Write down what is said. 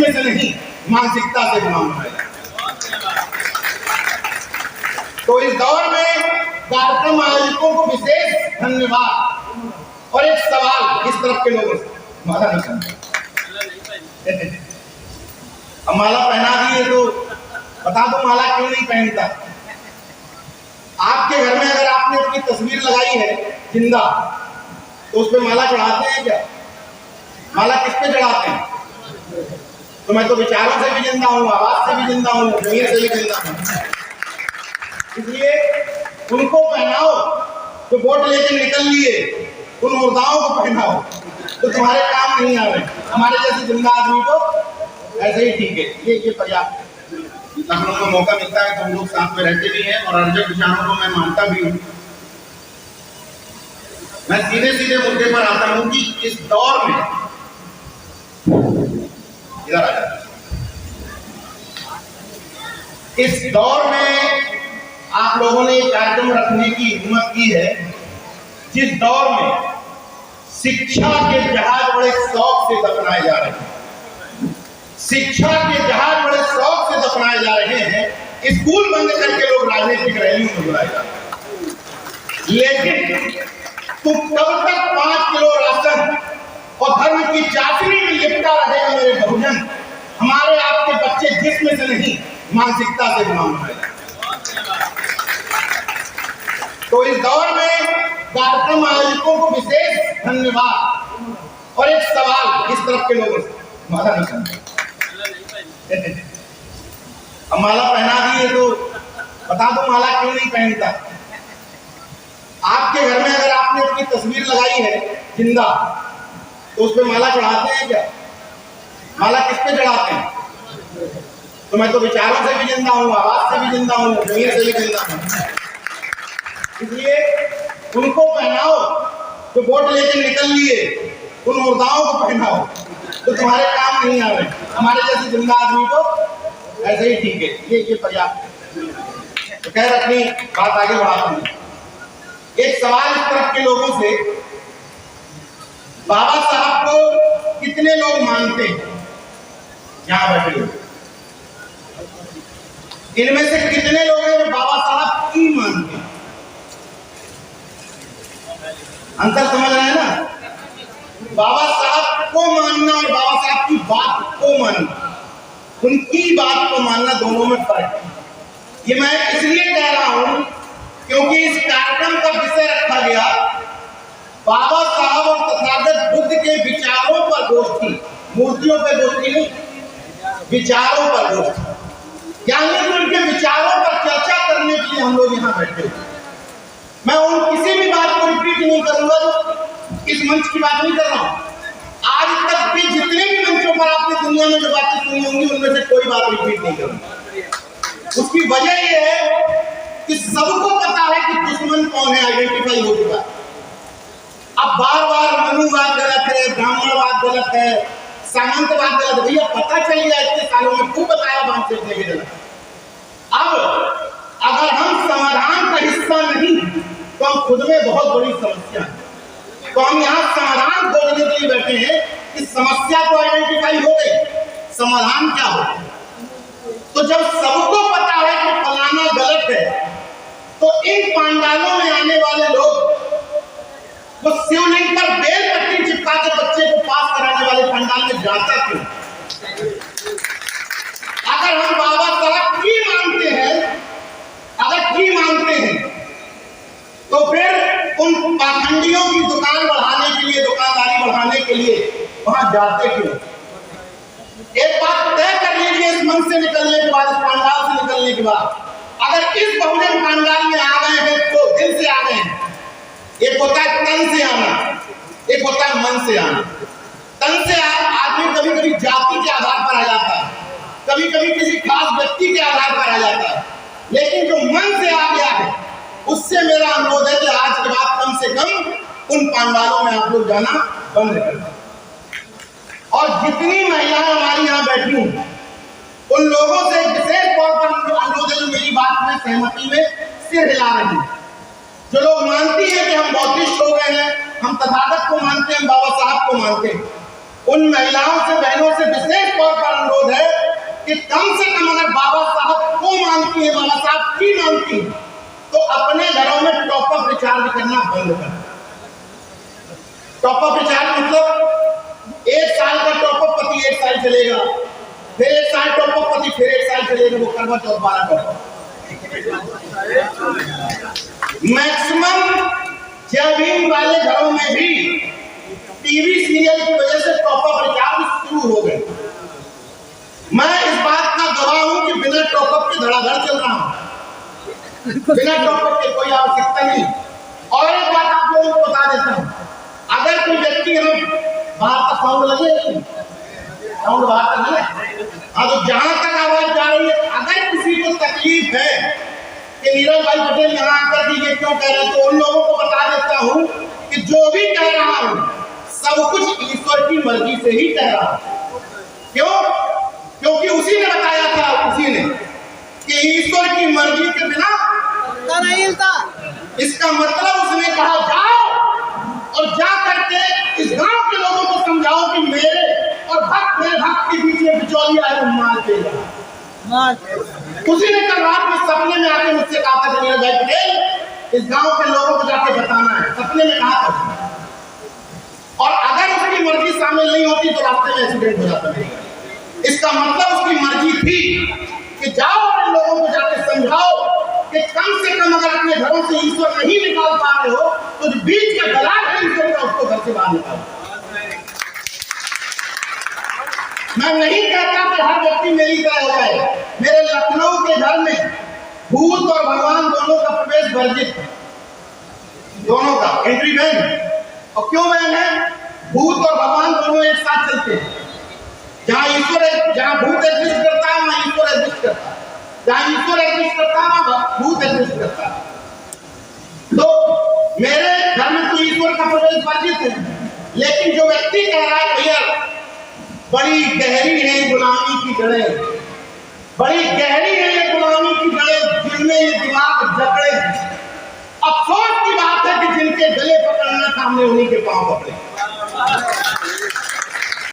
से नहीं मानसिकता से गुलाम बनाया। तो इस दौर में कार्यक्रम आयोजकों को विशेष धन्यवाद और एक सवाल इस तरफ के लोगों से, माला नहीं समझा अब माला पहना दिए तो बता दो माला क्यों नहीं पहनता। आपके घर में अगर आपने अपनी तस्वीर लगाई है जिंदा तो उस पे माला चढ़ाते हैं क्या? माला किस पे चढ़ाते हैं? तो मैं तो विचारों से भी जिंदा हूँ, आवाज से भी जिंदा हूँ, जमीन से भी जिंदा हूँ। इसलिए उनको पहनाओ जो वोट लेके निकल लिए, उन मुर्दाओं को पहनाओ तो तुम्हारे काम नहीं आ रहे। हमारे जैसे जिंदा आदमी को ऐसे ही ठीक है, ये पर्याप्त है। हम लोग को मौका मिलता है तो हम लोग साथ में रहते भी हैं और अर्जक विचारों को मैं मानता भी हूँ। मैं सीधे सीधे मुद्दे पर आता हूँ कि इस दौर में इधर आ जाता, इस दौर में आप लोगों ने एक कार्यक्रम रखने की हिम्मत की है जिस दौर में शिक्षा के जहाज बड़े शौक से दफनाए जा रहे हैं। शिक्षा के जहाज बड़े शौक से दफनाए जा रहे हैं। स्कूल बंद करके लोग राजनीतिक रैलियों में बुलाए जा रहे हैं। लेकिन तुम कब तक 5 किलो राशन और धर्म की चाशनी में लिपटा रहेगा मेरे बहुजन? हमारे आपके बच्चे जिस्म से नहीं मानसिकता से गुलाम बनाए जाते। तो इस दौर में कार्यक्रम आयोजकों को विशेष धन्यवाद और एक सवाल इस तरफ के लोगों से, माला नहीं समझा अब माला पहना दिए तो बता दो माला क्यों नहीं पहनता। आपके घर में अगर आपने अपनी तस्वीर लगाई है जिंदा तो उस पे माला चढ़ाते हैं क्या? माला किस पे चढ़ाते हैं? तो मैं तो विचारों से भी जिंदा हूँ, आवाज से भी जिंदा हूँ, जमीन से भी जिंदा हूँ। इसलिए उनको पहनाओ जो वोट लेके निकल लिए, उन मुर्दाओं को पहनाओ तो तुम्हारे काम नहीं आ रहे। हमारे जैसे जिंदा आदमी को ऐसे ही ठीक है, ये पर्याप्त है। तो खैर अपनी बात आगे बढ़ाता हूँ। एक सवाल इस तरफ के लोगों से, बाबा साहब को कितने लोग मानते हैं? यहां बैठे लोग, इनमें से कितने लोग हैं जो बाबा साहब की मानते हैं? अंतर समझ रहे हैं ना? बाबा साहब को मानना और बाबा साहब की बात को मानना, उनकी बात को मानना, दोनों में फर्क है। ये मैं इसलिए कह रहा हूं क्योंकि इस कार्यक्रम का विषय रखा गया बाबा साहब और तथागत बुद्ध के विचारों पर गोष्ठी, मूर्तियों पर गोष्ठी नहीं, विचारों पर गोष्ठी। यानी कि उनके विचारों पर चर्चा करने के लिए हम लोग यहाँ बैठे हुए। मैं उन किसी भी बात को रिपीट नहीं करूंगा, इस मंच की बात नहीं कर रहा हूं। आज तक के जितने भी मंचों पर आपने दुनिया में जो बातें सुनी होंगी उनमें से कोई बात रिपीट नहीं करूंगा। उसकी वजह यह है कि सबको पता है कि दुश्मन कौन है, आइडेंटिफाई हो चुका है। अब बार बार मनुवाद गलत है, ब्राह्मणवाद गलत है, सामंतवाद गलत है। भैया पता चल गया इतने सालों में, खूब बताया बात करने के गलत। अब अगर हम समाधान का हिस्सा नहीं तो हम खुद में बहुत बड़ी समस्या है। तो हम यहाँ समाधान खोजने के लिए बैठे हैं कि समस्या को आइडेंटिफाई हो गई, समाधान क्या हो। तो जब सबको पता है कि फलाना गलत है तो इन पंडालों में आने वाले लोग वो शिवलिंग पर बेल पट्टी चिपका के बच्चे को पास कराने वाले पंडाल में जाता क्यों? अगर हम बाबा साहब की मानते हैं, अगर की मानते हैं तो फिर उन पाखंडियों की दुकान बढ़ाने के लिए, दुकानदारी बढ़ाने के लिए वहां जाते क्यों? एक बात तय कर लीजिए इस मन से निकलने के बाद, इस पंडाल से निकलने के बाद, अगर इस बहुजन पंडाल में आ गए हैं तो दिल से आ गए हैं। एक होता है तन से आना, एक होता है मन से आना। तन से आदमी कभी कभी जाति के आधार पर आ जाता है, कभी कभी किसी खास व्यक्ति के आधार पर आ जाता है, लेकिन जो मन से आ गया है उससे मेरा अनुरोध है कि आज के बाद कम से कम उन पंडालों में आप लोग जाना बंद कर दें। और जितनी महिलाएं हमारी यहाँ बैठी हूं उन लोगों से विशेष तौर पर अनुरोध है जो मेरी बात में सहमति में सिर हिला रही है। जो लोग मानती हैं कि हम बौद्धिस्ट हो गए हैं, हम तथागत को मानते हैं, बाबा साहब को मानते हैं, उन महिलाओं से, बहनों से विशेष तौर पर अनुरोध होती है तो अपने घरों में टॉप अप रिचार्ज करना बंद कर। टॉप अप रिचार्ज मतलब 1 साल का टॉप अप पति 1 साल चलेगा, फिर 1 साल टॉप अप पति फिर 1 साल चलेगा, वो करवा चौथ 12 टॉप। मैक्सिमम जय वाले घरों में भी टीवी सीरियल की वजह से टॉप अप रिचार्ज शुरू हो गए। मैं इस बात का गवाह हूं कि बिना टॉप अप के धड़ाधड़ चल रहा हूं, बिना टॉप अप के कोई आवश्यकता नहीं। और एक बात आप लोगों को बता देता हूं, अगर कोई व्यक्ति बाहर तक साउंड लगे, साउंड बाहर तक लगे, हाँ, तो जहां तक आवाज जा रही है, अगर किसी को तकलीफ है कि नीरज भाई पटेल यहाँ आकर के ये क्यों कह रहे हैं, तो उन लोगों को बता देता हूं कि जो भी कह रहा हूं सब कुछ ईश्वर की मर्जी से ही कह रहा हूं। क्यों? क्योंकि उसी ने बताया था, उसी ने कि ईश्वर की मर्जी के बिना नहीं हिलता। इसका मतलब उसने कहा जाओ और जा करके इस गांव के लोगों को समझाओ कि मेरे और मेरे भक्त के बीच में बिचौलिया है, वो मार देगा। उसी ने कल रात में सपने में आके मुझसे कहा था नीरज भाई पटेल इस गांव के लोगों को जाके बताना है, सपने में कहा था। और अगर उसकी मर्जी शामिल नहीं होती तो रास्ते में एक्सीडेंट हो जाता है। इसका मतलब उसकी मर्जी थी कि जाओ और इन लोगों को जाके समझाओ कि कम से कम अगर अपने घरों से ईश्वर नहीं निकाल पा रहे हो तो जो बीच का गला है ईश्वर का, उसको घर से बाहर निकालो। मैं नहीं कहता कि हर व्यक्ति मेरी तरह हो जाए। मेरे लखनऊ के घर में भूत और भगवान दोनों का प्रवेश वर्जित है, दोनों का एंट्री बैन। और क्यों बैन है? भूत और भगवान दोनों एक साथ चलते हैं। जहां ईश्वर, जहां भूत एग्जिस्ट करता है वहां ईश्वर एग्जिस्ट करता है, जहां ईश्वर एग्जिस्ट करता है वहां भूत एग्जिस्ट करता है। तो मेरे घर में तो ईश्वर का प्रवेश वर्जित है, लेकिन जो व्यक्ति कह रहा है भैया बड़ी गहरी है गुलामी की जड़ें, बड़ी गहरी है ये गुलामी की जड़ें, जिनमें ये दिमाग जकड़े। अफसोस की बात है कि जिनके गले पकड़ना सामने उन्हीं के पांव पकड़े।